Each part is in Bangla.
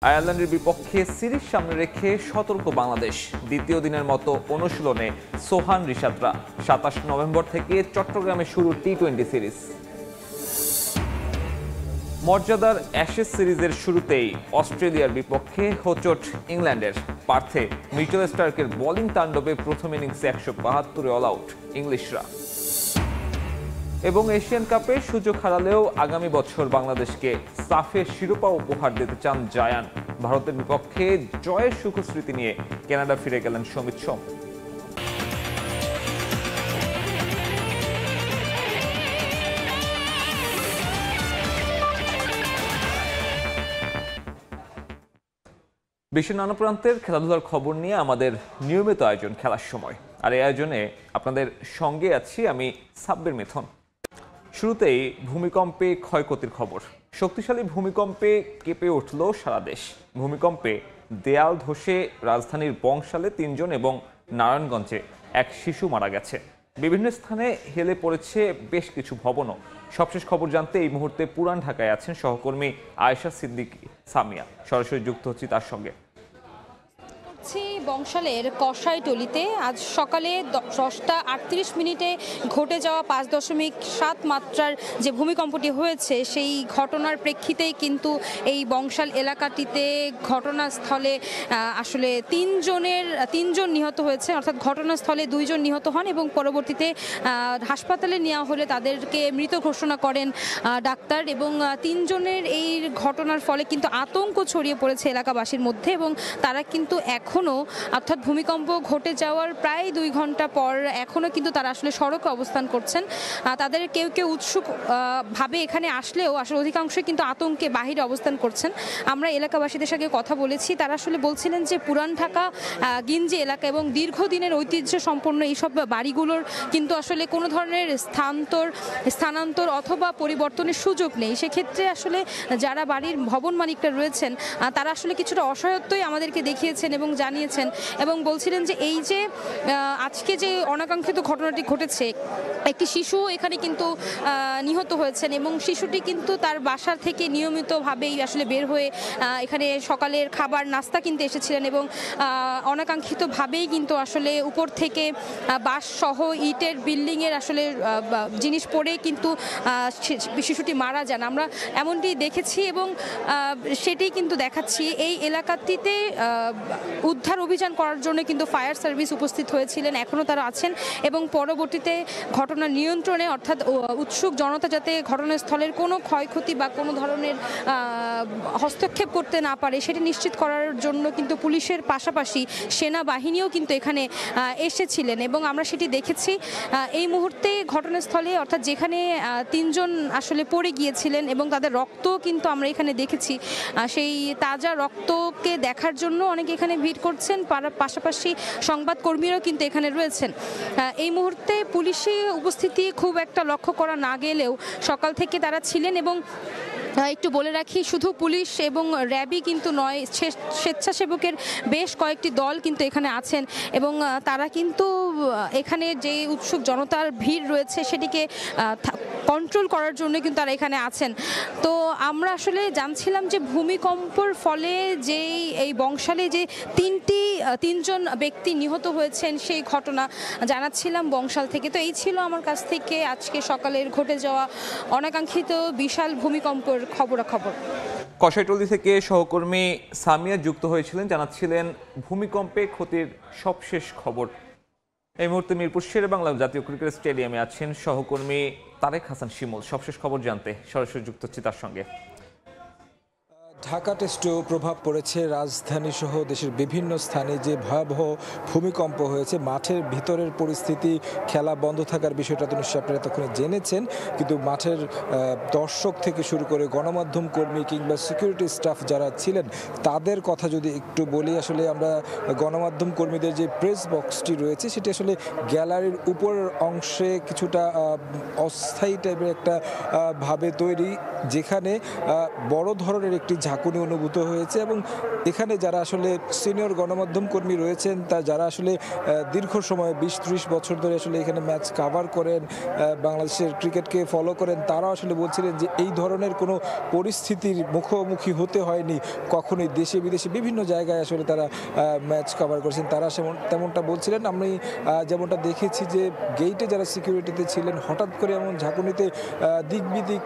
আয়ারল্যান্ডের বিপক্ষে সিরিজ সামনে রেখে সতর্ক বাংলাদেশ। দ্বিতীয় দিনের মতো অনুশীলনে সোহান রিশাদরা। ২৭ নভেম্বর থেকে চট্টগ্রামে শুরু টি-20 সিরিজ। মর্যাদার অ্যাশেজ সিরিজের শুরুতেই অস্ট্রেলিয়ার বিপক্ষে হোঁচট ইংল্যান্ডের। পার্থে মিচেল স্টার্কের বোলিং তাণ্ডবে প্রথম ইনিংসে ১৭২ অল আউট ইংলিশরা। এবং এশিয়ান কাপে সুযোগ হারালেও আগামী বছর বাংলাদেশকে সাফের শিরোপা উপহার দিতে চান জায়ান। ভারতের বিপক্ষে জয়ের সুখস্মৃতি নিয়ে কানাডা ফিরে গেলেন সমিত সোম। বিশ্বের নানা প্রান্তের খেলাধুলার খবর নিয়ে আমাদের নিয়মিত আয়োজন খেলার সময়। আর এই আয়োজনে আপনাদের সঙ্গে আছি আমি সাব্বির মিথুন। শুরুতেই ভূমিকম্পে ক্ষয়ক্ষতির খবর। শক্তিশালী ভূমিকম্পে কেঁপে উঠল সারা দেশ। ভূমিকম্পে দেয়াল ধসে রাজধানীর বংশালে ৩ জন এবং নারায়ণগঞ্জে এক শিশু মারা গেছে। বিভিন্ন স্থানে হেলে পড়েছে বেশ কিছু ভবনও। সবশেষ খবর জানতে এই মুহূর্তে পুরান ঢাকায় আছেন সহকর্মী আয়েশা সিদ্দিকী সামিয়া। সরাসরি যুক্ত হচ্ছি তার সঙ্গে। বংশালের কষাইটলিতে আজ সকালে 10টা 38 মিনিটে ঘটে যাওয়া 5.7 মাত্রার যে ভূমিকম্পটি হয়েছে সেই ঘটনার প্রেক্ষিতেই কিন্তু এই বংশাল এলাকাটিতে ঘটনাস্থলে আসলে 3 জন নিহত হয়েছে, অর্থাৎ ঘটনাস্থলে 2 জন নিহত হন এবং পরবর্তীতে হাসপাতালে নেওয়া হলে তাদেরকে মৃত ঘোষণা করেন ডাক্তার। এবং 3 জনের এই ঘটনার ফলে কিন্তু আতঙ্ক ছড়িয়ে পড়েছে এলাকাবাসীর মধ্যে এবং তারা কিন্তু এখনও, অর্থাৎ ভূমিকম্প ঘটে যাওয়ার প্রায় 2 ঘন্টা পর এখনও কিন্তু তারা আসলে সড়কে অবস্থান করছেন। তাদের কেউ কেউ উৎসুক ভাবে এখানে আসলেও আসলে অধিকাংশই কিন্তু আতঙ্কে বাহিরে অবস্থান করছেন। আমরা এলাকাবাসীদের সঙ্গে কথা বলেছি, তারা আসলে বলছিলেন যে পুরান ঢাকা গিঞ্জি এলাকা এবং দীর্ঘদিনের ঐতিহ্য সম্পন্ন এইসব বাড়িগুলোর কিন্তু আসলে কোনো ধরনের স্থানান্তর অথবা পরিবর্তনের সুযোগ নেই। সেক্ষেত্রে আসলে যারা বাড়ির ভবন মালিকরা রয়েছেন তারা আসলে কিছুটা অসহায়ত্বই আমাদেরকে দেখিয়েছেন এবং জানিয়েছেন এবং বলছিলেন যে এই যে আজকে যে অনাকাঙ্ক্ষিত ঘটনাটি ঘটেছে, একটি শিশু এখানে কিন্তু নিহত হয়েছেন এবং শিশুটি কিন্তু তার বাসা থেকে নিয়মিতভাবেই আসলে বের হয়ে এখানে সকালের খাবার নাস্তা কিনতে এসেছিলেন এবং অনাকাঙ্ক্ষিতভাবেই কিন্তু আসলে উপর থেকে বাঁশ সহ ইটের বিল্ডিংয়ের আসলে জিনিস পড়ে কিন্তু শিশুটি মারা যান। আমরা এমনটি দেখেছি এবং সেটাই কিন্তু দেখাচ্ছি। এই এলাকাটিতে উদ্ধার অভিযান করার জন্য কিন্তু ফায়ার সার্ভিস উপস্থিত হয়েছিলেন, এখনও তারা আছেন এবং পরবর্তীতে ঘটনা নিয়ন্ত্রণে, অর্থাৎ উৎসুক জনতা যাতে ঘটনাস্থলের কোনো ক্ষয়ক্ষতি বা কোনো ধরনের হস্তক্ষেপ করতে না পারে সেটি নিশ্চিত করার জন্য কিন্তু পুলিশের পাশাপাশি সেনাবাহিনীও কিন্তু এখানে এসেছিলেন এবং আমরা সেটি দেখেছি। এই মুহূর্তে ঘটনাস্থলে, অর্থাৎ যেখানে 3 জন আসলে পড়ে গিয়েছিলেন এবং তাদের রক্ত কিন্তু আমরা এখানে দেখেছি, সেই তাজা রক্তকে দেখার জন্য অনেকে এখানে ভিড় করছেন, পাশাপাশি সংবাদকর্মীরাও কিন্তু এখানে রয়েছেন। এই মুহূর্তে পুলিশি উপস্থিতি খুব একটা লক্ষ্য করা না গেলেও সকাল থেকে তারা ছিলেন এবং একটু বলে রাখি, শুধু পুলিশ এবং র্যাবই কিন্তু নয়, স্বেচ্ছাসেবকের বেশ কয়েকটি দল কিন্তু এখানে আছেন এবং তারা কিন্তু এখানে যে উৎসুক জনতার ভিড় রয়েছে সেটিকে কন্ট্রোল করার জন্য কিন্তু তারা এখানে আছেন। তো আমরা আসলে জানছিলাম যে ভূমিকম্পর ফলে যেই এই বংশালে যে 3 জন ব্যক্তি নিহত হয়েছেন সেই ঘটনা জানাচ্ছিলাম বংশাল থেকে। তো এই ছিল আমার কাছ থেকে আজকে সকালের ঘটে যাওয়া অনাকাঙ্ক্ষিত বিশাল ভূমিকম্পের খবরাখবর। কষাইটলি থেকে সহকর্মী সামিয়া যুক্ত হয়েছিলেন, জানাচ্ছিলেন ভূমিকম্পে ক্ষতির সবশেষ খবর। এই মুহূর্তে মিরপুর শেরেবাংলা জাতীয় ক্রিকেট স্টেডিয়ামে আছেন সহকর্মী তারেক হাসান শিমুল। সবশেষ খবর জানতে সরাসরি যুক্ত হচ্ছি তার সঙ্গে। ঢাকা টেস্টেও প্রভাব পড়েছে রাজধানী সহ দেশের বিভিন্ন স্থানে। যে ভয়াবহ ভূমিকম্প হয়েছে, মাঠের ভিতরের পরিস্থিতি, খেলা বন্ধ থাকার বিষয়টা তো নিশ্চয়ই আপনারা এতক্ষণে জেনেছেন, কিন্তু মাঠের দর্শক থেকে শুরু করে গণমাধ্যম কর্মী কিংবা সিকিউরিটি স্টাফ যারা ছিলেন তাদের কথা যদি একটু বলি, আসলে আমরা গণমাধ্যম কর্মীদের যে প্রেস বক্সটি রয়েছে সেটি আসলে গ্যালারির উপরের অংশে কিছুটা অস্থায়ী টাইপের একটা ভাবে তৈরি, যেখানে বড় ধরনের একটি ঝাঁকুনি অনুভূত হয়েছে এবং এখানে যারা আসলে সিনিয়র গণমাধ্যম কর্মী রয়েছেন যারা আসলে দীর্ঘ সময় 20-30 বছর ধরে আসলে এখানে ম্যাচ কাভার করেন, বাংলাদেশের ক্রিকেটকে ফলো করেন, তারা আসলে বলছিলেন যে এই ধরনের কোনো পরিস্থিতির মুখোমুখি হতে হয়নি কখনোই। দেশে বিদেশে বিভিন্ন জায়গায় আসলে তারা ম্যাচ কাভার করেছেন, তারা তেমনটা বলছিলেন। আমি যেমনটা দেখেছি যে গেইটে যারা সিকিউরিটিতে ছিলেন হঠাৎ করে এমন ঝাঁকুনিতে দিক বিদিক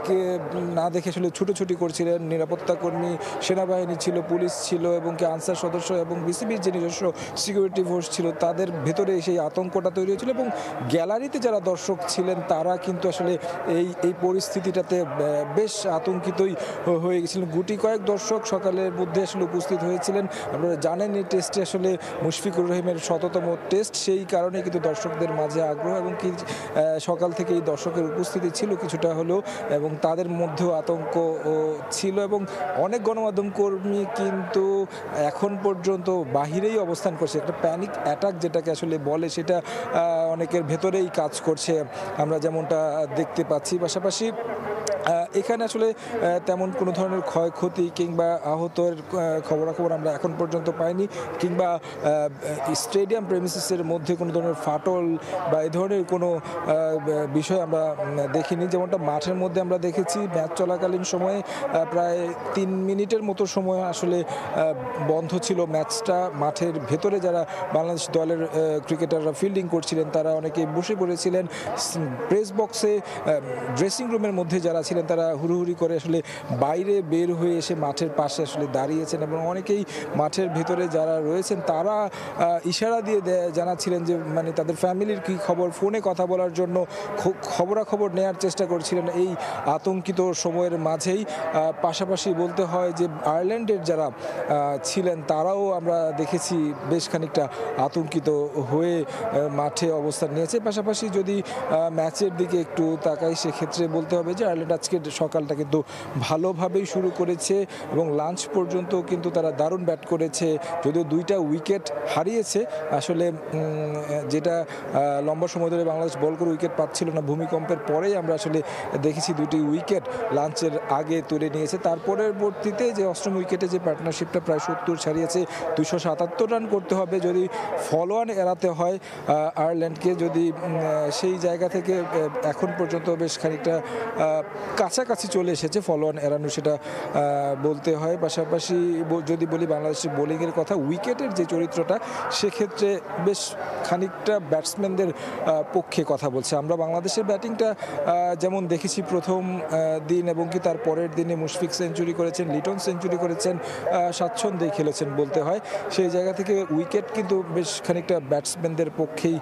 না দেখে আসলে ছুটোছুটি করছিলেন। নিরাপত্তা কর্মী, সেনাবাহিনী ছিল, পুলিশ ছিল এবং কি আনসার সদস্য এবং বিসিবির যে নিজস্ব সিকিউরিটি ফোর্স ছিল, তাদের ভেতরে সেই আতঙ্কটা তৈরি হয়েছিল এবং গ্যালারিতে যারা দর্শক ছিলেন তারা কিন্তু আসলে এই পরিস্থিতিটাতে বেশ আতঙ্কিতই হয়ে গেছিলেন। গুটি কয়েক দর্শক সকালের মধ্যে আসলে উপস্থিত হয়েছিলেন। আপনারা জানেন এই টেস্টে আসলে মুশফিকুর রহিমের ১০০তম টেস্ট, সেই কারণে কিন্তু দর্শকদের মাঝে আগ্রহ এবং কি সকাল থেকে এই দর্শকের উপস্থিতি ছিল কিছুটা হলেও এবং তাদের মধ্যেও আতঙ্ক ছিল এবং অনেক গণমাধ্যম কর্মী কিন্তু এখন পর্যন্ত বাহিরেই অবস্থান করছে। একটা প্যানিক অ্যাটাক যেটাকে আসলে বলে সেটা অনেকের ভেতরেই কাজ করছে, আমরা যেমনটা দেখতে পাচ্ছি। পাশাপাশি এখানে আসলে তেমন কোনো ধরনের ক্ষয়ক্ষতি কিংবা আহতের খবরাখবর আমরা এখন পর্যন্ত পাইনি, কিংবা স্টেডিয়াম প্রেমিসিসের মধ্যে কোনো ধরনের ফাটল বা এই ধরনের কোনো বিষয় আমরা দেখিনি। যেমনটা মাঠের মধ্যে আমরা দেখেছি ম্যাচ চলাকালীন সময়ে প্রায় 3 মিনিটের মতো সময় আসলে বন্ধ ছিল ম্যাচটা। মাঠের ভেতরে যারা বাংলাদেশ দলের ক্রিকেটাররা ফিল্ডিং করছিলেন তারা অনেকেই বসে পড়েছিলেন। প্রেস বক্সে, ড্রেসিং রুমের মধ্যে যারা ছিলেন তারা হুড়োহুড়ি করে আসলে বাইরে বের হয়ে এসে মাঠের পাশে আসলে দাঁড়িয়েছেন এবং অনেকেই মাঠের ভেতরে যারা রয়েছেন তারা ইশারা দিয়ে জানাচ্ছিলেন যে মানে তাদের ফ্যামিলির কী খবর, ফোনে কথা বলার জন্য খবরাখবর নেওয়ার চেষ্টা করছিলেন এই আতঙ্কিত সময়ের মাঝেই। পাশাপাশি বলতে হয় যে আয়ারল্যান্ডের যারা ছিলেন তারাও আমরা দেখেছি বেশ খানিকটা আতঙ্কিত হয়ে মাঠে অবস্থান নিয়েছে। পাশাপাশি যদি ম্যাচের দিকে একটু তাকাই সেক্ষেত্রে বলতে হবে যে আয়ারল্যান্ড আজকে সকালটা কিন্তু ভালোভাবেই শুরু করেছে এবং লাঞ্চ পর্যন্ত কিন্তু তারা দারুণ ব্যাট করেছে, যদিও 2টা উইকেট হারিয়েছে। আসলে যেটা লম্বা সময় ধরে বাংলাদেশ বল করে উইকেট পাচ্ছিল না, ভূমিকম্পের পরেই আমরা আসলে দেখেছি 2টি উইকেট লাঞ্চের আগে তুলে নিয়েছে। তার পরবর্তীতে যে 8ম উইকেটে যে পার্টনারশিপটা প্রায় 70 ছাড়িয়েছে, 277 রান করতে হবে যদি ফলোয়ান এড়াতে হয় আয়ারল্যান্ডকে। যদি সেই জায়গা থেকে এখন পর্যন্ত বেশ খানিকটা কাছাকাছি চলে এসেছে ফলোয়ান এড়ানো, সেটা বলতে হয়। পাশাপাশি যদি বলি বাংলাদেশের বোলিংয়ের কথা, উইকেটের যে চরিত্রটা সেক্ষেত্রে বেশ খানিকটা ব্যাটসম্যানদের পক্ষে কথা বলছে। আমরা বাংলাদেশের ব্যাটিংটা যেমন দেখেছি প্রথম দিন এবং কি তার পরের দিনে মুশফিক সেঞ্চুরি করেছেন, লিটন সেঞ্চুরি করেছেন, স্বাচ্ছন্দ্যেই খেলেছেন বলতে হয়। সেই জায়গা থেকে উইকেট কিন্তু বেশ খানিকটা ব্যাটসম্যানদের পক্ষেই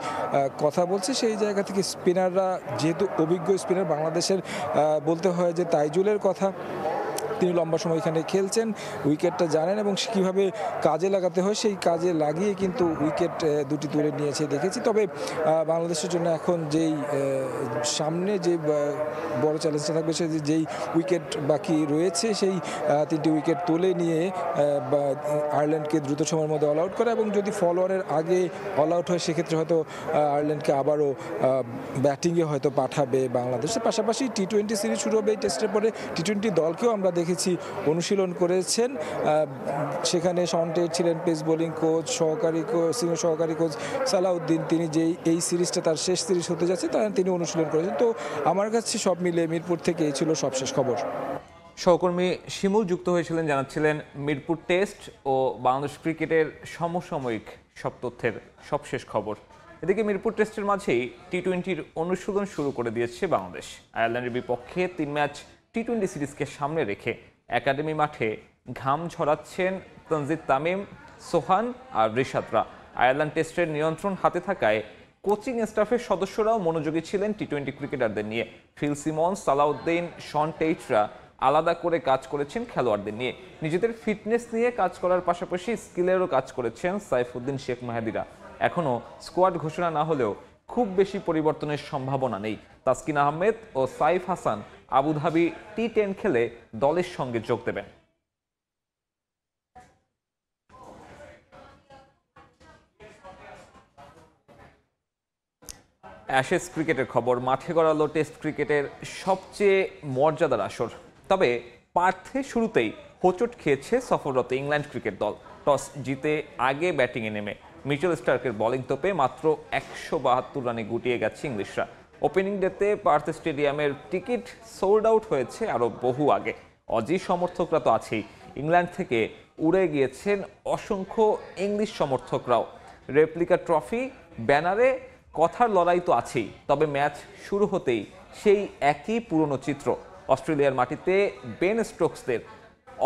কথা বলছে। সেই জায়গা থেকে স্পিনাররা যেহেতু অভিজ্ঞ স্পিনার বাংলাদেশের, বলতে হয় যে তাইজুলের কথা, তিনি লম্বা সময় এখানে খেলছেন, উইকেটটা জানেন এবং কীভাবে কাজে লাগাতে হয় সেই কাজে লাগিয়ে কিন্তু উইকেট 2টি তুলে নিয়েছে দেখেছি। তবে বাংলাদেশের জন্য এখন যেই সামনে যে বড় চ্যালেঞ্জটা থাকবে সে যেই উইকেট বাকি রয়েছে সেই 3টি উইকেট তুলে নিয়ে আয়ারল্যান্ডকে দ্রুত সময়ের মধ্যে অল আউট করা এবং যদি ফলোয়ারের আগে অল আউট হয় সেক্ষেত্রে হয়তো আয়ারল্যান্ডকে আবারও ব্যাটিংয়ে হয়তো পাঠাবে বাংলাদেশের। পাশাপাশি টি-20 সিরিজ শুরু হবে এই টেস্টের পরে। টি-20 দলকেও আমরা দেখেছি অনুশীলন করেছেন, সেখানে শন টেট ছিলেন পেস বোলিং কোচ, সিনিয়র সহকারী কোচ সালাউদ্দিন, তিনি যেই এই সিরিজটা তার শেষ সিরিজ হতে যাচ্ছে তিনি অনুশীলন করেছেন। তো আমার কাছে সব মিলে মিরপুর থেকে এই ছিল সবশেষ খবর। সহকর্মী শিমুল যুক্ত হয়েছিলেন, জানাচ্ছিলেন মিরপুর টেস্ট ও বাংলাদেশ ক্রিকেটের সমসাময়িক সব তথ্যের সবশেষ খবর। এদিকে মিরপুর টেস্টের মাঝেই টি-20 অনুশীলন শুরু করে দিয়েছে বাংলাদেশ। আয়ারল্যান্ডের বিপক্ষে 3 ম্যাচ টি-20 সিরিজকে সামনে রেখে একাডেমি মাঠে ঘাম ঝরাচ্ছেন তানজিদ তামিম, সোহান আর রিশাদরা। আয়ারল্যান্ড টেস্টের নিয়ন্ত্রণ হাতে থাকায় কোচিং স্টাফের সদস্যরাও মনোযোগী ছিলেন টি-20 ক্রিকেটারদের নিয়ে। ফিল সিমন্স, সালাউদ্দিন, শন টেইটরা আলাদা করে কাজ করেছেন খেলোয়াড়দের নিয়ে। নিজেদের ফিটনেস নিয়ে কাজ করার পাশাপাশি স্কিলেরও কাজ করেছেন সাইফুদ্দিন, শেখ মাহেদিরা। এখনও স্কোয়াড ঘোষণা না হলেও খুব বেশি পরিবর্তনের সম্ভাবনা নেই। তাসকিন আহমেদ ও সাইফ হাসান আবুধাবি টি10 খেলে দলের সঙ্গে যোগ দেবেন। অ্যাশেজ ক্রিকেটের খবর, মাঠে গড়ালো টেস্ট ক্রিকেটের সবচেয়ে মর্যাদার আসর। তবে পার্থে শুরুতেই হোঁচট খেয়েছে সফররত ইংল্যান্ড ক্রিকেট দল। টস জিতে আগে ব্যাটিংয়ে নেমে মিচেল স্টার্কের বোলিং তোপে মাত্র 172 রানে গুটিয়ে গেছে ইংলিশরা। ওপেনিং ডেতে পার্থ স্টেডিয়ামের টিকিট সোল্ড আউট হয়েছে আরও বহু আগে। অজি সমর্থকরা তো আছেই, ইংল্যান্ড থেকে উড়ে গিয়েছেন অসংখ্য ইংলিশ সমর্থকরাও। রেপ্লিকা ট্রফি, ব্যানারে কথার লড়াই তো আছেই, তবে ম্যাচ শুরু হতেই সেই একই পুরনো চিত্র। অস্ট্রেলিয়ার মাটিতে বেন স্টোকসদের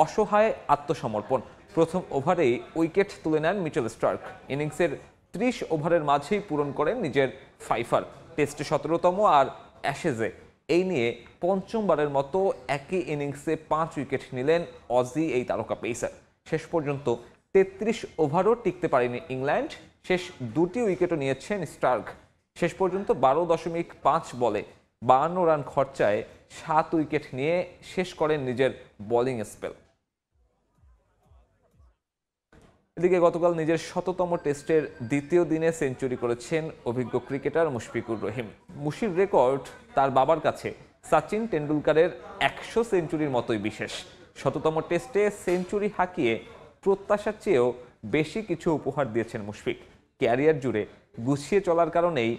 অসহায় আত্মসমর্পণ। প্রথম ওভারেই উইকেট তুলে নেন মিচেল স্টার্ক। ইনিংসের 30 ওভারের মাঝেই পূরণ করেন নিজের ফাইফার। টেস্টে 17তম আর অ্যাশেজে এই নিয়ে পঞ্চমবারের মতো একই ইনিংসে 5 উইকেট নিলেন অজি এই তারকা পেসার। শেষ পর্যন্ত 33 ওভারও টিকতে পারেনি ইংল্যান্ড। শেষ 2টি উইকেটও নিয়েছেন স্টার্ক। শেষ পর্যন্ত 12.5 বলে 52 রান খরচায় 7 উইকেট নিয়ে শেষ করেন নিজের বোলিং স্পেল। এদিকে গতকাল নিজের 100তম টেস্টের দ্বিতীয় দিনে সেঞ্চুরি করেছেন অভিজ্ঞ ক্রিকেটার মুশফিকুর রহিম। মুশির রেকর্ড তার বাবার কাছে সচিন টেন্ডুলকারের 100 সেঞ্চুরির মতোই বিশেষ। 100তম টেস্টে সেঞ্চুরি হাঁকিয়ে প্রত্যাশার চেয়েও বেশি কিছু উপহার দিয়েছেন মুশফিক। ক্যারিয়ার জুড়ে গুছিয়ে চলার কারণেই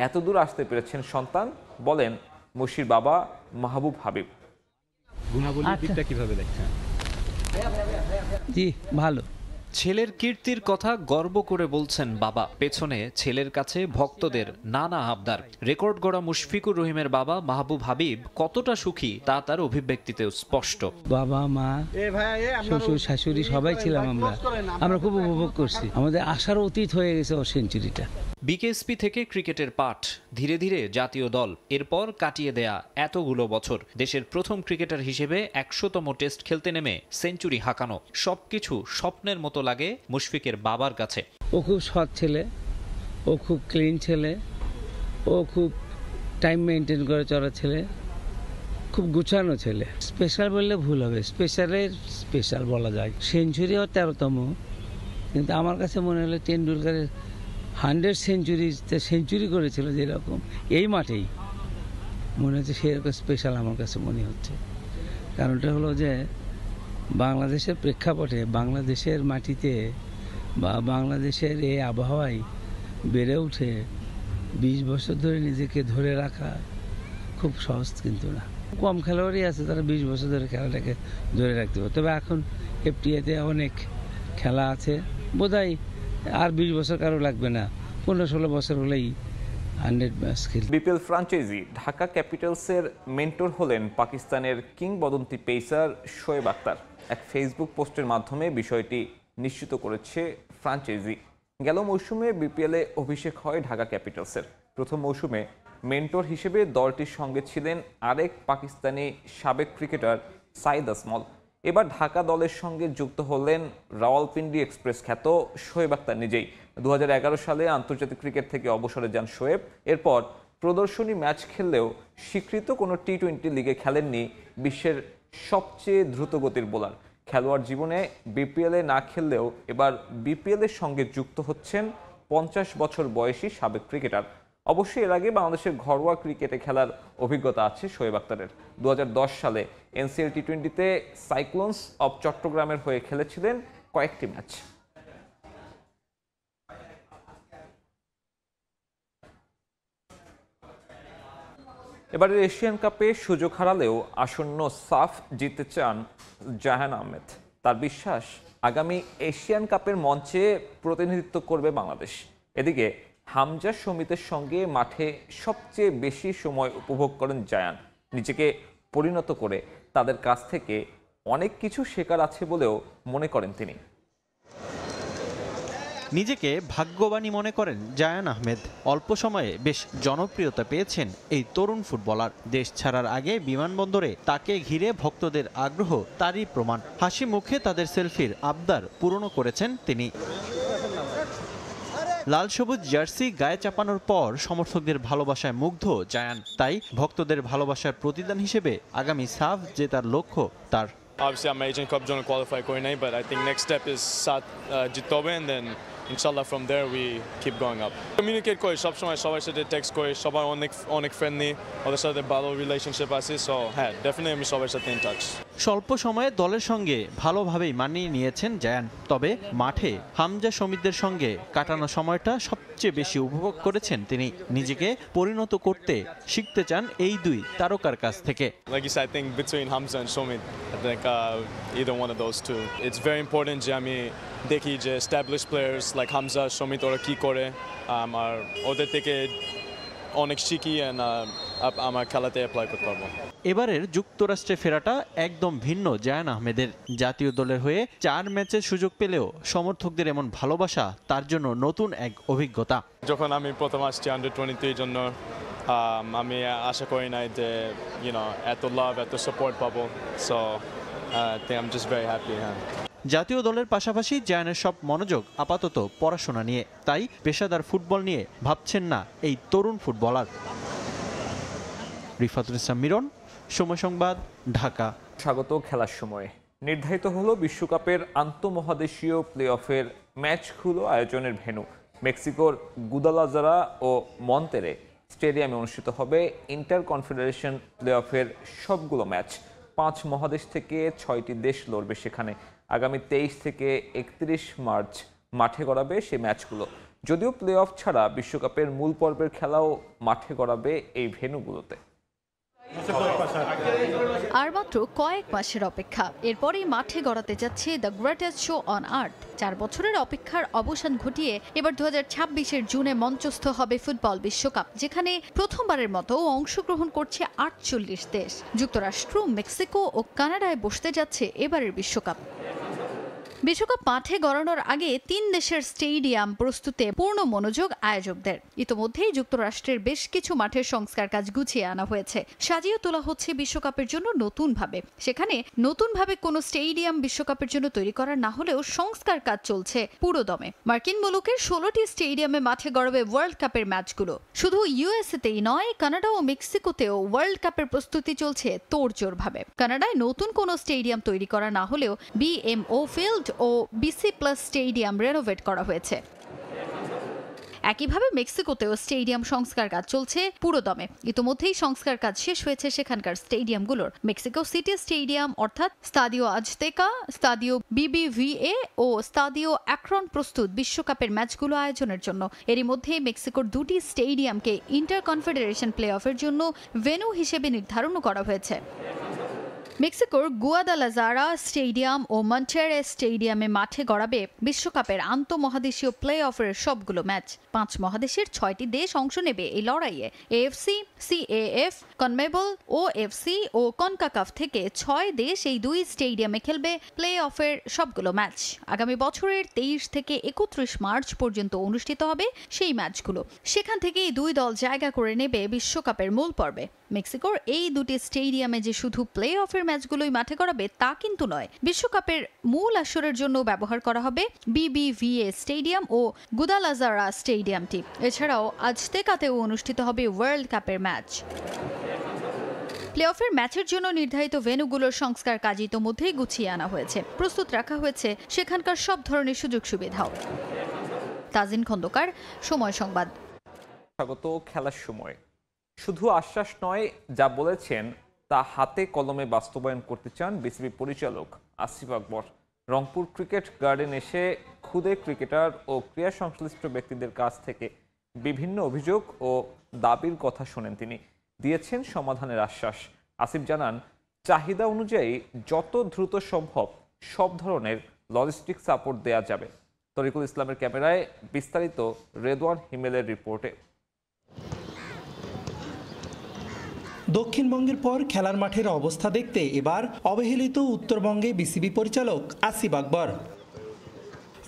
এতদূর আসতে পেরেছেন সন্তান, বলেন মুশির বাবা মাহবুব হাবিব। গুণাবলীর দিকটা কিভাবে দেখছেন? জি ভালো। ছেলের কীর্তির কথা গর্ব করে বলছেন বাবা। পেছনে ছেলের কাছে ভক্তদের নানা আবদার। রেকর্ড গড়া মুশফিকুর রহিমের বাবা মাহবুব হাবিব কতটা সুখী তা তার অভিব্যক্তিতেও স্পষ্ট। বাবা, মা, শ্বশুর, শাশুড়ি সবাই ছিলাম আমরা খুব উপভোগ করছি। আমাদের আশার অতীত হয়ে গেছে ওর সেঞ্চুরিটা। বিকেএসপি থেকে ক্রিকেটের পাঠ, ধীরে ধীরে জাতীয় দল, এরপর কাটিয়ে দেয়া এতগুলো বছর। দেশের প্রথম ক্রিকেটার হিসেবে 100তম টেস্ট খেলতে নেমে সেঞ্চুরি হাঁকানো, সবকিছু স্বপ্নের মতো লাগে মুশফিকের বাবার কাছে। ও খুব সৎ ছেলে, ও খুব ক্লিন ছেলে, ও খুব টাইম মেনটেন করে চলা ছেলে, খুব গুছানো ছেলে। স্পেশাল বললে ভুল হবে, স্পেশাল বলা যায়। সেঞ্চুরি ওর 13তম, কিন্তু আমার কাছে মনে হলো টেন্ডুলকারের 100 সেঞ্চুরিতে সেঞ্চুরি করেছিল যেরকম, এই মাঠেই মনে হচ্ছে সেরকম স্পেশাল আমার কাছে মনে হচ্ছে। কারণটা হলো যে বাংলাদেশের প্রেক্ষাপটে, বাংলাদেশের মাটিতে বা বাংলাদেশের এই আবহাওয়ায় বেড়ে উঠে 20 বছর ধরে নিজেকে ধরে রাখা খুব সহজ কিন্তু না। কম খেলোয়াড়ই আছে তারা 20 বছর ধরে খেলাটাকে ধরে রাখতে পারে। তবে এখন এফটিএতে অনেক খেলা আছে, বোধহয় আর 20 বছর কারো লাগবে না, 15-16 বছর হলেই 100 ম্যাচ খেলবে। বিপিএল ফ্রাঞ্চাইজি ঢাকা ক্যাপিটালসের মেন্টর হলেন পাকিস্তানের কিংবদন্তি পেসার শোয়েব আখতার। এক ফেসবুক পোস্টের মাধ্যমে বিষয়টি নিশ্চিত করেছে ফ্রাঞ্চাইজি। গেল মৌসুমে বিপিএলে অভিষেক হয় ঢাকা ক্যাপিটালসের। প্রথম মৌসুমে মেন্টর হিসেবে দলটির সঙ্গে ছিলেন আরেক পাকিস্তানি সাবেক ক্রিকেটার সাইদ আজমল। এবার ঢাকা দলের সঙ্গে যুক্ত হলেন রাওয়ালপিন্ডি এক্সপ্রেস খ্যাত শোয়েব আখতার নিজেই। 2011 সালে আন্তর্জাতিক ক্রিকেট থেকে অবসরে যান শোয়েব। এরপর প্রদর্শনী ম্যাচ খেললেও স্বীকৃত কোনো টি-20 লিগে খেলেননি বিশ্বের সবচেয়ে দ্রুতগতির বোলার। খেলোয়াড় জীবনে বিপিএলে না খেললেও এবার বিপিএলের সঙ্গে যুক্ত হচ্ছেন 50 বছর বয়সী সাবেক ক্রিকেটার। অবশ্যই এর আগে বাংলাদেশের ঘরোয়া ক্রিকেটে খেলার অভিজ্ঞতা আছে শোয়েব আখতারের। 2010 সালে এনসিএল টি-20তে সাইক্লোনস অব চট্টগ্রামের হয়ে খেলেছিলেন কয়েকটি ম্যাচ। এবারের এশিয়ান কাপে সুযোগ হারালেও আসন্ন সাফ জিততে চান জাহান আহমেদ। তার বিশ্বাস আগামী এশিয়ান কাপের মঞ্চে প্রতিনিধিত্ব করবে বাংলাদেশ। এদিকে হামজা সমিতের সঙ্গে মাঠে সবচেয়ে বেশি সময় উপভোগ করেন জায়ান। নিজেকে পরিণত করে তাদের কাছ থেকে অনেক কিছু শেখার আছে বলেও মনে করেন তিনি। নিজেকে ভাগ্যবানই মনে করেন জায়ান আহমেদ। অল্প সময়ে বেশ জনপ্রিয়তা পেয়েছেন এই তরুণ ফুটবলার। দেশ ছাড়ার আগে বিমানবন্দরে তাকে ঘিরে ভক্তদের আগ্রহ তারই প্রমাণ। হাসি মুখে তাদের সেলফির আবদার পূরণ করেছেন তিনি। লাল সবুজ জার্সি গায়ে চাপানোর পর সমর্থকদের ভালোবাসায় মুগ্ধ জায়ান। তাই ভক্তদের ভালোবাসার প্রতিদান হিসেবে আগামী সাফ জেতার লক্ষ্য তার। Obviously, I'm Asian Cup জন্য qualify করি নাই, but I think next step is সাত জিততে হবে, and then inshallah from there we keep going up. Communicate করি সবসময়, সবার সাথে টেক্সট করি, সবার অনেক ফ্রেন্ডলি, ওদের সাথে ভালো রিলেশনশিপ আছে, সো হ্যাঁ ডেফিনেটলি আমি সবার সাথে ইন টাচ। স্বল্প সময়ে দলের সঙ্গে ভালোভাবেই মানিয়ে নিয়েছেন জায়ান। তবে মাঠে হামজা সমিতদের সঙ্গে কাটানো সময়টা সবচেয়ে বেশি উপভোগ করেছেন তিনি। নিজেকে পরিণত করতে শিখতে চান এই দুই তারকার কাছ থেকে। Like you said, I think between Hamza and Somit, I think either one of those two. It's very important যে আমি দেখি যে established players like Hamza, Somit ওরা কি করে, আর ওদের থেকে অনেক শিখি আমার খেলাতে অ্যাপ্লাই করতে পারবো। এবারের যুক্তরাষ্ট্রে ফেরাটা একদম ভিন্ন জায়ান আহমেদের। জাতীয় দলের হয়ে 4 ম্যাচের সুযোগ পেলেও সমর্থকদের এমন ভালোবাসা তার জন্য নতুন এক অভিজ্ঞতা। যখন আমি প্রথম আসছি under-23 জন্য আমি আশা করি নাই যে এত লাভ এত সাপোর্ট পাবো। So I'm just very happy. জাতীয় দলের পাশাপাশি জায়ানের সব মনোযোগ আপাতত পড়াশোনা নিয়ে, তাই পেশাদার ফুটবল নিয়ে ভাবছেন না এই তরুণ ফুটবলার। রিফাতুল ইসলাম মিরন, সময় সংবাদ, ঢাকা। স্বাগত খেলার সময়। নির্ধারিত হলো বিশ্বকাপের আন্তঃমহাদেশীয় প্লে অফের ম্যাচগুলো আয়োজনের ভেন্যু। মেক্সিকোর গুদালাজারা ও মন্তেরে স্টেডিয়ামে অনুষ্ঠিত হবে ইন্টার কনফেডারেশন প্লে অফের সবগুলো ম্যাচ। 5 মহাদেশ থেকে 6টি দেশ লড়বে সেখানে। আগামী 23 থেকে 31 মার্চ মাঠে গড়াবে সেই ম্যাচগুলো। যদিও প্লে অফ ছাড়া বিশ্বকাপের মূল পর্বের খেলাও মাঠে গড়াবে এই ভেন্যুগুলোতে। আর মাত্র কয়েক মাসের অপেক্ষা, এরপরেই মাঠে গড়াতে যাচ্ছে the greatest show on earth. 4 বছরের অপেক্ষার অবসান ঘটিয়ে এবার 2026-এর জুনে মঞ্চস্থ হবে ফুটবল বিশ্বকাপ, যেখানে প্রথমবারের মতো অংশগ্রহণ করছে 48 দেশ। যুক্তরাষ্ট্র, মেক্সিকো ও কানাডায় বসতে যাচ্ছে এবারের বিশ্বকাপ। বিশ্বকাপ মাঠে গড়ানোর আগে 3 দেশের স্টেডিয়াম প্রস্তুতে পূর্ণ মনোযোগ আয়োজকদের। ইতোমধ্যেই যুক্তরাষ্ট্রের বেশ কিছু মাঠের সংস্কার কাজ গুছিয়ে আনা হয়েছে, সাজিয়ে তোলা হচ্ছে বিশ্বকাপের জন্য নতুনভাবে। সেখানে নতুনভাবে কোনো স্টেডিয়াম বিশ্বকাপের জন্য তৈরি করা না হলেও সংস্কার কাজ চলছে পুরোদমে। মার্কিন মুলুকের 16টি স্টেডিয়ামে মাঠে গড়াবে ওয়ার্ল্ড কাপের ম্যাচগুলো। শুধু ইউএসএতেই নয়, কানাডা ও মেক্সিকোতেও ওয়ার্ল্ড কাপের প্রস্তুতি চলছে তোড়জোড়ভাবে। কানাডায় নতুন কোনো স্টেডিয়াম তৈরি করা না হলেও BMO ফিল্ড ও BC+ স্টেডিয়াম রেনোভেট করা হয়েছে। একইভাবে মেক্সিকোতেও স্টেডিয়াম সংস্কার কাজ চলছে পুরোদমে। ইতোমধ্যেই সংস্কার কাজ শেষ হয়েছে সেখানকার স্টেডিয়ামগুলোর। মেক্সিকো সিটি স্টেডিয়াম অর্থাৎ স্তাদিও আজতেকা, স্তাদিও BBVA ও স্তাদিও অ্যাক্রন প্রস্তুত বিশ্বকাপের ম্যাচগুলো আয়োজনের জন্য। এরই মধ্যে মেক্সিকোর 2টি স্টেডিয়ামকে ইন্টার কনফেডারেশন প্লে অফের জন্য ভেন্যু হিসেবে নির্ধারণও করা হয়েছে। মেক্সিকোর গুয়াদালাজারা স্টেডিয়াম ও মন্টেরে স্টেডিয়ামে মাঠে গড়াবে বিশ্বকাপের আন্তঃমহাদেশীয় প্লে অফের সবগুলো ম্যাচ। 5 মহাদেশের 6টি দেশ অংশ নেবে এই লড়াইয়ে। AFC, CAF, কনমেবল, OFC ও কনকাকাফ থেকে 6 দেশ এই 2 স্টেডিয়ামে খেলবে প্লে অফের সবগুলো ম্যাচ। আগামী বছরের 23 থেকে 31 মার্চ পর্যন্ত অনুষ্ঠিত হবে সেই ম্যাচগুলো। সেখান থেকে এই 2 দল জায়গা করে নেবে বিশ্বকাপের মূল পর্বে। মেক্সিকোর এই 2টি স্টেডিয়ামে যে শুধু প্লে অফের ম্যাচগুলোই মাঠে গড়াবে তা কিন্তু নয়, বিশ্বকাপের মূল আসরের জন্য ব্যবহার করা হবে BBVA স্টেডিয়াম ও গুদালাজারা স্টেডিয়ামটি। এছাড়াও আজতেকাতেও অনুষ্ঠিত হবে ওয়ার্ল্ড কাপের ম্যাচ। প্লে অফের ম্যাচের জন্য নির্ধারিত ভেন্যুগুলোর সংস্কার কাজ ইতোমধ্যেই গুছিয়ে আনা হয়েছে। প্রস্তুত রাখা হয়েছে সেখানকার সব ধরনের সুযোগ সুবিধাও। তাজিন খন্দকার, সময় সংবাদ। স্বাগত খেলার সময়। শুধু আশ্বাস নয়, যা বলেছেন তা হাতে কলমে বাস্তবায়ন করতে চান বিসিবি পরিচালক আসিফ আকবর। রংপুর ক্রিকেট গার্ডেন এসে খুদে ক্রিকেটার ও ক্রীড়া সংশ্লিষ্ট ব্যক্তিদের কাছ থেকে বিভিন্ন অভিযোগ ও দাবির কথা শোনেন তিনি, দিয়েছেন সমাধানের আশ্বাস। আসিফ জানান, চাহিদা অনুযায়ী যত দ্রুত সম্ভব সব ধরনের লজিস্টিক সাপোর্ট দেয়া যাবে। তরিকুল ইসলামের ক্যামেরায় বিস্তারিত রেদওয়ান হিমেলের রিপোর্টে। দক্ষিণবঙ্গের পর খেলার মাঠের অবস্থা দেখতে এবার অবহেলিত উত্তরবঙ্গে বিসিবি পরিচালক আসিফ আকবর।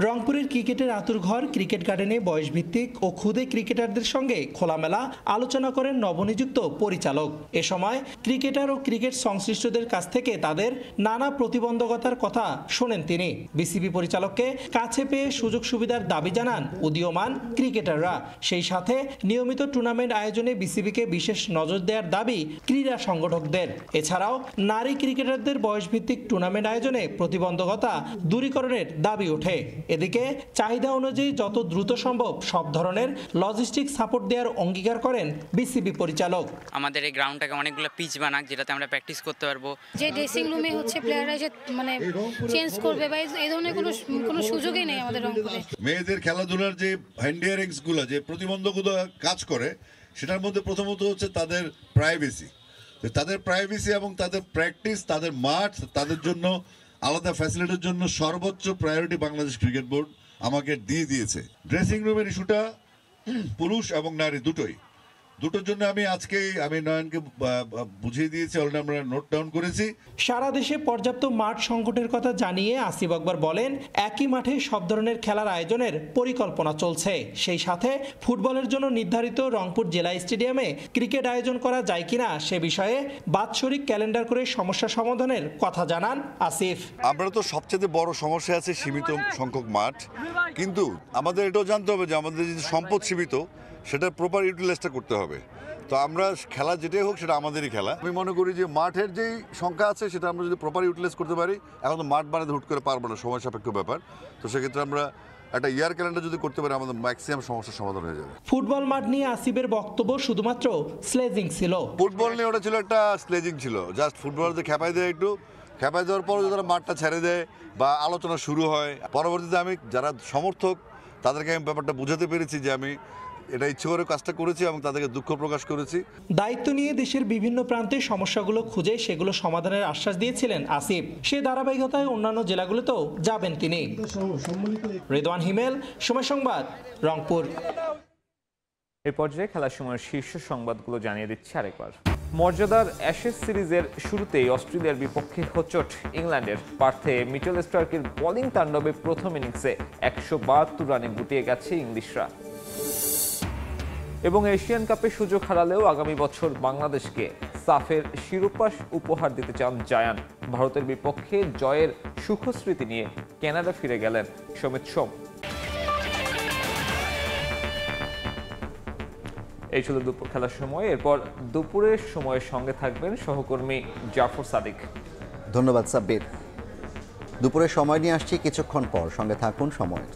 রংপুরের ক্রিকেটের আতুরঘর ক্রিকেট গার্ডেনে বয়সভিত্তিক ও খুদে ক্রিকেটারদের সঙ্গে খোলামেলা আলোচনা করেন নবনিযুক্ত পরিচালক। এ সময় ক্রিকেটার ও ক্রিকেট সংশ্লিষ্টদের কাছ থেকে তাদের নানা প্রতিবন্ধকতার কথা শোনেন তিনি। বিসিবি পরিচালককে কাছে পেয়ে সুযোগ সুবিধার দাবি জানান উদীয়মান ক্রিকেটাররা। সেই সাথে নিয়মিত টুর্নামেন্ট আয়োজনে বিসিবিকে বিশেষ নজর দেওয়ার দাবি ক্রীড়া সংগঠকদের। এছাড়াও নারী ক্রিকেটারদের বয়সভিত্তিক টুর্নামেন্ট আয়োজনে প্রতিবন্ধকতা দূরীকরণের দাবি ওঠে। এদিকে চাহিদা অনুযায়ী যত দ্রুত সম্ভব সব ধরনের লজিস্টিক সাপোর্ট দেওয়ার অঙ্গীকার করেন বিসিবি পরিচালক। আমাদের এই গ্রাউন্ডটাকে অনেকগুলো পিচ বানাক, যেটাতে আমরা প্র্যাকটিস করতে পারবো। যে ড্রেসিং রুমে হচ্ছে প্লেয়াররা এসে মানে চেঞ্জ করবে বা এই ধরনের কোনো সুযোগই নেই আমাদের রংপুরে। মেয়েদের খেলাধুলার যে হ্যান্ডিয়ারিংস গুলো, যে প্রতিবন্ধকতা কাজ করে, সেটার মধ্যে প্রথমত হচ্ছে তাদের প্রাইভেসি। তাদের প্রাইভেসি এবং তাদের প্র্যাকটিস, তাদের মাঠ, তাদের জন্য আলাদা ফ্যাসিলিটির জন্য সর্বোচ্চ প্রায়োরিটি বাংলাদেশ ক্রিকেট বোর্ড আমাকে দিয়েছে। ড্রেসিং রুমের ইস্যুটা পুরুষ এবং নারী দুটোর জন্য আমি নয়নকে বুঝিয়ে দিয়েছি, অলরেডি আমরা নোট ডাউন করেছি। সারা দেশে পর্যাপ্ত মাঠ সংকটের কথা জানিয়ে আসিফ আকবর বলেন, একই মাঠে সব ধরনের খেলার আয়োজনের পরিকল্পনা চলছে। সেই সাথে ফুটবলের জন্য নির্ধারিত রংপুর জেলা স্টেডিয়ামে ক্রিকেট আয়োজন করা যায় কিনা সে বিষয়ে বাৎসরিক ক্যালেন্ডার করে সমস্যা সমাধানের কথা জানান আসিফ। আমরা তো সবচেয়ে বড় সমস্যা আছে সীমিত সংখ্যক মাঠ, কিন্তু আমাদের এটাও জানতে হবে যে আমাদের যে সম্পদ সীমিত, সেটার প্রপার ইউটিলাইজটা করতে হবে। তো আমরা খেলা যেটাই হোক সেটা আমাদেরই খেলা। আমি মনে করি যে মাঠের যেই সংখ্যা আছে সেটা আমরা যদি প্রপার ইউটিলাইজ করতে পারি, এখন তো মাঠ বানাতে হুট করে পারবো না, সময় সাপেক্ষ ব্যাপার। তো সেক্ষেত্রে আমরা একটা ইয়ার ক্যালেন্ডার যদি করতে পারি, আমাদের ম্যাক্সিমাম সমস্যার সমাধান হয়ে যাবে। ফুটবল মাঠ নিয়ে আসিফের বক্তব্য শুধুমাত্র স্লেজিং ছিল। ফুটবল নিয়ে ওটা ছিল একটা স্লেজিং ছিল, জাস্ট ফুটবলারদের খেপাই দেয়, একটু খেপাই দেওয়ার পর যদি মাঠটা ছেড়ে দেয় বা আলোচনা শুরু হয়, পরবর্তীতে আমি যারা সমর্থক তাদেরকে আমি ব্যাপারটা বুঝাতে পেরেছি যে আমি এটা ইচ্ছে করে কাজটা করেছি এবং তাদেরকে দুঃখ প্রকাশ করেছি। দায়িত্ব নিয়ে দেশের বিভিন্ন প্রান্তে সমস্যাগুলো খুঁজে সেগুলো সমাধানের আশ্বাস দিয়েছিলেন আসিফ। সে ধারাবাহিকতায় অন্যান্য জেলাগুলোতেও যাবেন তিনি। রেদওয়ান হিমেল, সময় সংবাদ, রংপুর। এই পর্যায়ে খেলার সময়ের শীর্ষ সংবাদগুলো জানিয়ে দিচ্ছি আরেকবার। মর্যাদার অ্যাশেজ সিরিজের শুরুতেই অস্ট্রেলিয়ার বিপক্ষে হোঁচট ইংল্যান্ডের। পার্থে মিচেল স্টার্কের বোলিং তাণ্ডবে প্রথম ইনিংসে 172 রানে গুটিয়ে গেছে ইংলিশরা। এবং এশিয়ান কাপে সুযোগ হারালেও আগামী বছর বাংলাদেশকে সাফের শিরোপা উপহার দিতে চান জায়ান। ভারতের বিপক্ষে জয়ের সুখস্মৃতি নিয়ে কানাডা ফিরে গেলেন সমিত সোম। এই ছিল দুপুর খেলার সময়। এরপর দুপুরের সময়ের সঙ্গে থাকবেন সহকর্মী জাফর সাদিক। ধন্যবাদ সাব্বির। দুপুরের সময় নিয়ে আসছি কিছুক্ষণ পর, সঙ্গে থাকুন সময়।